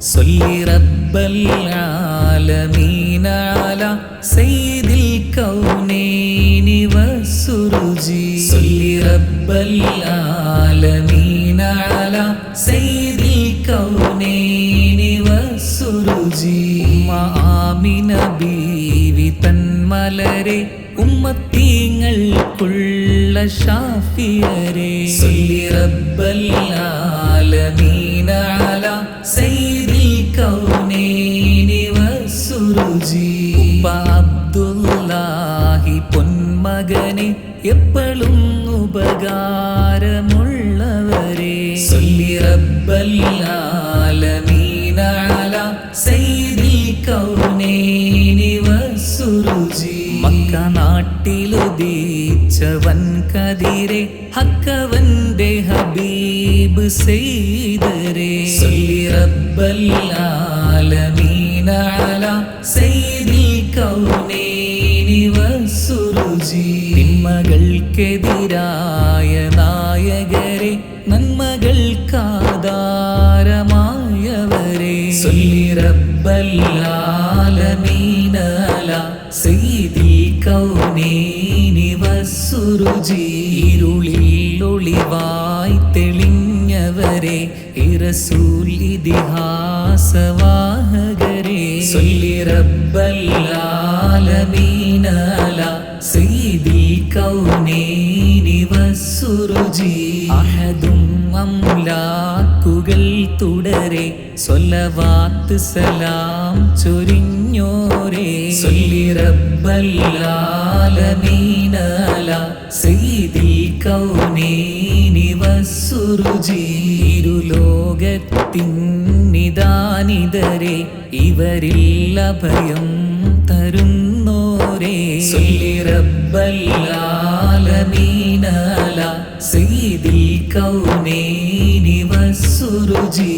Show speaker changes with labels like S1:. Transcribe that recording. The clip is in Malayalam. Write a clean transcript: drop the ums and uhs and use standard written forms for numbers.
S1: صلي رب العالمين على سيد الكونين والسرج صلي رب العالمين على سيد الكونين والسرج ആമിന ബീവി തന്മലരെ ഉമ്മത്തീങ്ങൾക്കുള്ള ഷാഫിയരെ സല്ലി റബ്ബൽ ആലമീന അലാ സയ്യിദിൽ കൗനൈനി വസ്സുറുജി അബ്ദുല്ലാഹി പൊന്മകനെ എപ്പോഴും ഉപകാരമുള്ളവരെ സല്ലി റബ്ബൽ ആലമീന അലാ സയ്യിദിൽ കൗനൈനി വസ്സുറുജി മക്ക നാട്ടിലുദീച്ച വൻകതിരെ ഹക്കവന്റെ ഹബീബ് സയ്യിദരെ സല്ലി റബ്ബൽ ആലമീന അലാ സയ്യിദിൽ കൗനൈനി വസ്സുറുജി തിന്മകൾക്കെതിരായ നായകരെ നന്മകൾക്കാധാരമായവരെ സല്ലി റബ്ബൽ ആലമീന അലാ സയ്യിദിൽ കൗനൈനി വസ്സുറുജി ഇരുളിൽ ഒളിവായി തെളിഞ്ഞവരെ റസൂൽ ഇതിഹാസവാഹകരെ സല്ലി റബ്ബൽ ആലമീന അലാ സയ്യിദിൽ കൗനൈനി വസ്സുറുജി അഹദും അംലാക്കുകൾ തുടരെ സ്വലവാത്ത് സലാം ചൊരിഞ്ഞോരേ സല്ലി റബ്ബൽ ആലമീന അലാ സയ്യിദിൽ കൗനൈനി വസ്സുറുജി ഇരുലോകത്തിൻ നിദാനിതരെ ഇവരിൽ അഭയം തരുന്നോരേ സല്ലി റബ്ബൽ ആലമീന അലാ സയ്യിദിൽ കൗനൈനി വസ്സുറുജി